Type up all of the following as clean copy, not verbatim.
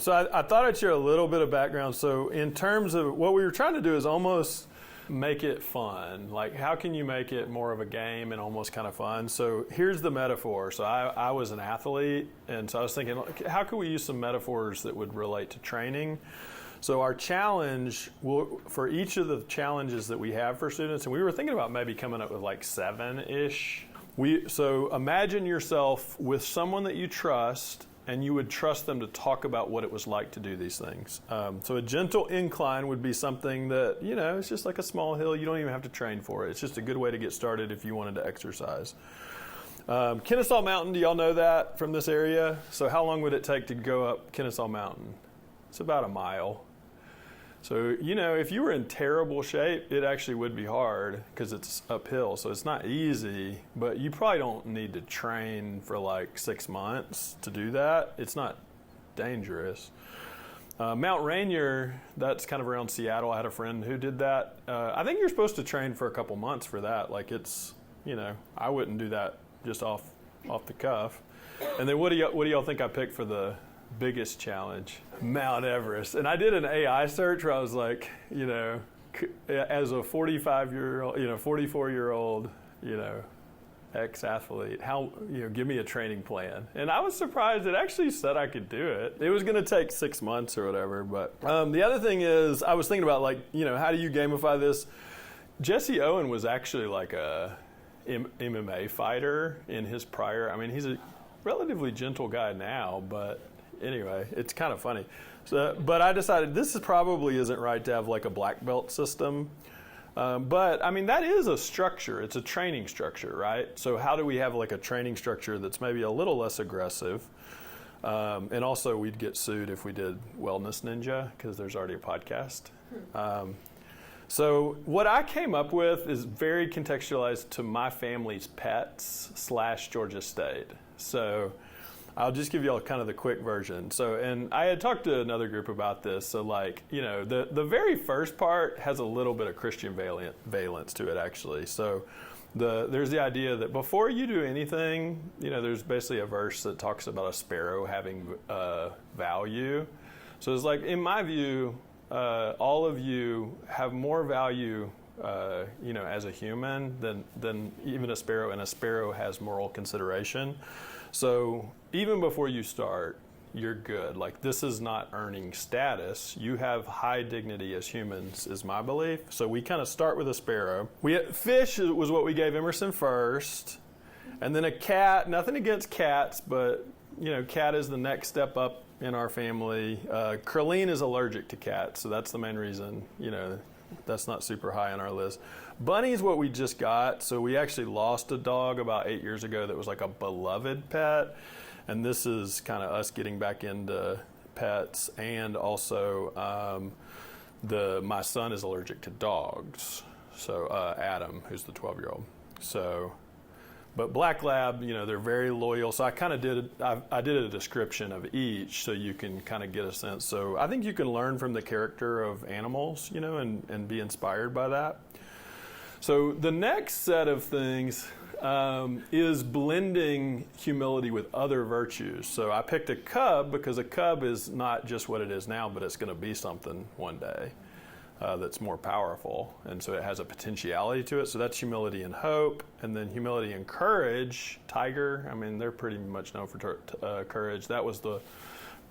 So I thought I'd share a little bit of background. So in terms of what we were trying to do is almost make it fun. Like, how can you make it more of a game and almost kind of fun? So here's the metaphor. So I was an athlete, and so I was thinking, like, how could we use some metaphors that would relate to training? So our challenge, for each of the challenges that we have for students, and we were thinking about maybe coming up with like 7-ish. So imagine yourself with someone that you trust, and you would trust them to talk about what it was like to do these things. So a gentle incline would be something that, it's just like a small hill. You don't even have to train for it. It's just a good way to get started if you wanted to exercise. Kennesaw Mountain, do y'all know that from this area? So how long would it take to go up Kennesaw Mountain? It's about a mile. So, if you were in terrible shape, it actually would be hard because it's uphill. So it's not easy, but you probably don't need to train for like 6 months to do that. It's not dangerous. Mount Rainier, that's kind of around Seattle. I had a friend who did that. I think you're supposed to train for a couple months for that. Like it's, I wouldn't do that just off the cuff. And then what do y'all think I picked for the biggest challenge? Mount Everest. And I did an AI search where I was like, as a 45-year-old, 44-year-old, ex-athlete, how, give me a training plan. And I was surprised it actually said I could do it. It was going to take 6 months or whatever. But the other thing is, I was thinking about how do you gamify this? Jesse Owen was actually like a MMA fighter in his prior, he's a relatively gentle guy now, but anyway, it's kind of funny. So, but I decided this probably isn't right to have like a black belt system. But that is a structure. It's a training structure, right? So how do we have like a training structure that's maybe a little less aggressive? And also we'd get sued if we did Wellness Ninja because there's already a podcast. So what I came up with is very contextualized to my family's pets / Georgia State. So I'll just give you all kind of the quick version. So, and I had talked to another group about this. So the very first part has a little bit of Christian valence to it actually. So there's the idea that before you do anything, there's basically a verse that talks about a sparrow having value. So it's like, in my view, all of you have more value as a human than even a sparrow, and a sparrow has moral consideration. So even before you start, you're good. Like, this is not earning status. You have high dignity as humans, is my belief. So we kind of start with a sparrow. Fish was what we gave Emerson first. And then a cat, nothing against cats, but, cat is the next step up in our family. Curleen is allergic to cats, so that's the main reason, that's not super high on our list. Bunny's what we just got. So we actually lost a dog about 8 years ago that was like a beloved pet. And this is kind of us getting back into pets. And also my son is allergic to dogs. So Adam, who's the 12-year-old. So, but Black Lab, they're very loyal. So I kind of I did a description of each so you can kind of get a sense. So I think you can learn from the character of animals, and be inspired by that. So the next set of things is blending humility with other virtues. So I picked a cub because a cub is not just what it is now, but it's going to be something one day that's more powerful. And so it has a potentiality to it. So that's humility and hope. And then humility and courage. Tiger, they're pretty much known for courage. That was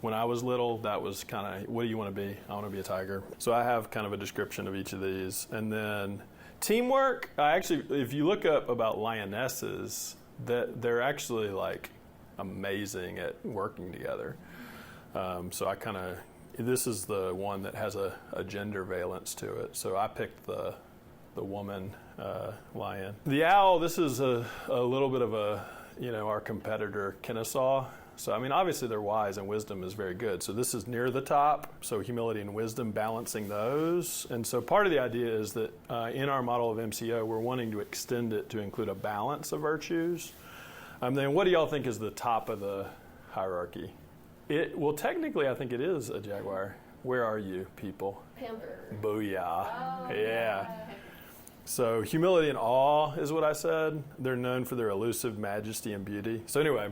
when I was little, that was kind of, what do you want to be? I want to be a tiger. So I have kind of a description of each of these. And then teamwork, if you look up about lionesses, that they're actually like amazing at working together. So this is the one that has a gender valence to it. So I picked the woman lion. The owl, this is a little bit of our competitor, Kennesaw. So, obviously they're wise and wisdom is very good. So this is near the top. So humility and wisdom, balancing those. And so part of the idea is that in our model of MCO, we're wanting to extend it to include a balance of virtues. Then what do y'all think is the top of the hierarchy? Well, technically, I think it is a jaguar. Where are you, people? Panther. Booyah. Oh, yeah. So humility and awe is what I said. They're known for their elusive majesty and beauty. So anyway,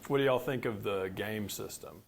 what do y'all think of the game system?